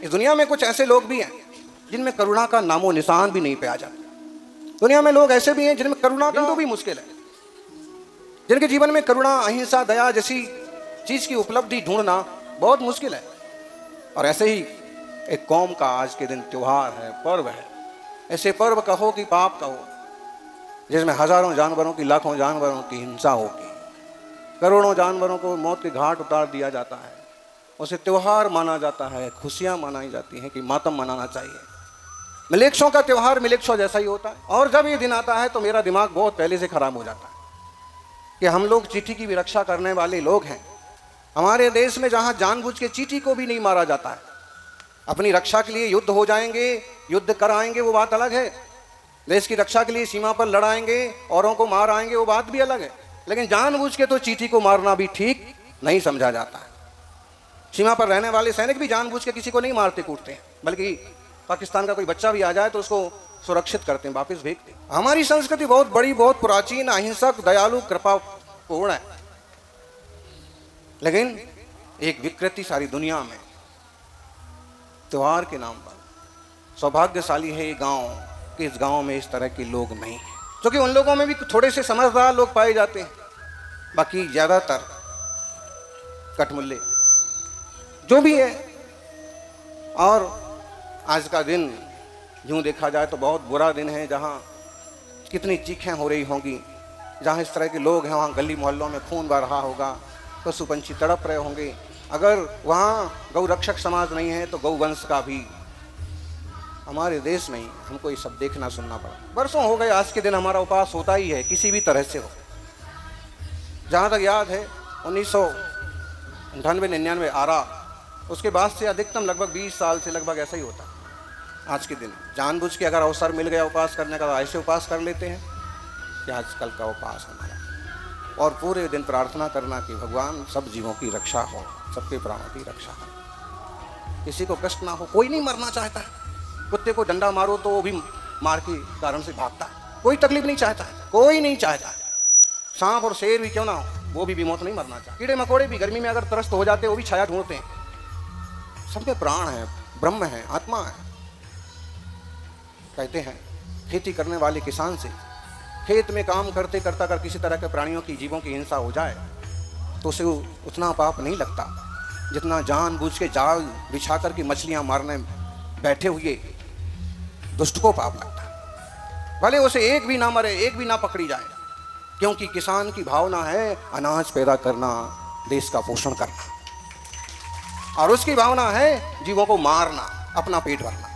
इस दुनिया में कुछ ऐसे लोग भी हैं जिनमें करुणा का नामो निशान भी नहीं पाया जाता। दुनिया में लोग ऐसे भी हैं जिनमें करुणा का बिंदु भी मुश्किल है, जिनके जीवन में करुणा, अहिंसा, दया जैसी चीज की उपलब्धि ढूंढना बहुत मुश्किल है। और ऐसे ही एक कौम का आज के दिन त्योहार है, पर्व है। ऐसे पर्व कहो कि पाप कहो, जिसमें हजारों जानवरों की, लाखों जानवरों की हिंसा होगी, करोड़ों जानवरों को मौत के घाट उतार दिया जाता है, उसे त्योहार माना जाता है, खुशियां मनाई जाती हैं कि मातम मनाना चाहिए। मिलेच्छों का त्योहार मिलेच्छों जैसा ही होता है। और जब ये दिन आता है तो मेरा दिमाग बहुत पहले से खराब हो जाता है कि हम लोग चींटी की भी रक्षा करने वाले लोग हैं। हमारे देश में जहां जानबूझ के चींटी को भी नहीं मारा जाता है, अपनी रक्षा के लिए युद्ध हो जाएंगे, युद्ध कराएंगे, वो बात अलग है। देश की रक्षा के लिए सीमा पर लड़ाएंगे, औरों को मार आएंगे, वो बात भी अलग है। लेकिन जानबूझ के तो चींटी को मारना भी ठीक नहीं समझा जाता है। सीमा पर रहने वाले सैनिक भी जानबूझ के किसी को नहीं मारते कूटते हैं, बल्कि पाकिस्तान का कोई बच्चा भी आ जाए तो उसको सुरक्षित करते हैं, वापस भेजते हैं। हमारी संस्कृति बहुत बड़ी, बहुत प्राचीन, अहिंसक, दयालु, कृपापूर्ण है। लेकिन एक विकृति सारी दुनिया में त्योहार के नाम पर। सौभाग्यशाली है ये गांव कि इस गांव में इस तरह के लोग नहीं हैं, क्योंकि उन लोगों में भी थोड़े से समझदार लोग पाए जाते हैं। बाकी ज्यादातर कटमुल्ले जो भी है। और आज का दिन यूं देखा जाए तो बहुत बुरा दिन है, जहां कितनी चीखें हो रही होंगी, जहां इस तरह के लोग हैं, वहां गली मोहल्लों में खून बह रहा होगा, पशु पंछी तड़प रहे होंगे। अगर वहाँ गौ रक्षक समाज नहीं है तो गौ वंश का भी हमारे देश में ही हमको ये सब देखना सुनना पड़ा। बरसों हो गए आज के दिन हमारा उपवास होता ही है, किसी भी तरह से हो। जहाँ तक याद है 1998-99 आरा, उसके बाद से अधिकतम लगभग 20 साल से लगभग ऐसा ही होता। आज के दिन जानबूझ के अगर अवसर मिल गया उपवास करने का तो ऐसे उपवास कर लेते हैं कि आजकल का उपवास हमारा, और पूरे दिन प्रार्थना करना कि भगवान सब जीवों की रक्षा हो, सबके प्राणों की रक्षा हो, किसी को कष्ट ना हो। कोई नहीं मरना चाहता है। कुत्ते को डंडा मारो तो वो भी मार के कारण से भागता है, कोई तकलीफ नहीं चाहता है, कोई नहीं चाहता है। सांप और शेर भी क्यों ना हो, वो भी मौत नहीं मरना चाहते। कीड़े मकोड़े भी गर्मी में अगर त्रस्त हो जाते हैं, वो भी छाया ढूंढते हैं। सबके प्राण है, ब्रह्म है, आत्मा है। कहते हैं खेती करने वाले किसान से खेत में काम करते करता अगर किसी तरह के प्राणियों की, जीवों की हिंसा हो जाए तो उसे उतना पाप नहीं लगता जितना जानबूझ के जाल बिछा कर की मछलियां मारने बैठे हुए दुष्ट को पाप लगता। भले उसे एक भी ना मरे, एक भी ना पकड़ी जाए, क्योंकि किसान की भावना है अनाज पैदा करना, देश का पोषण करना, और उसकी भावना है जीवों को मारना, अपना पेट भरना।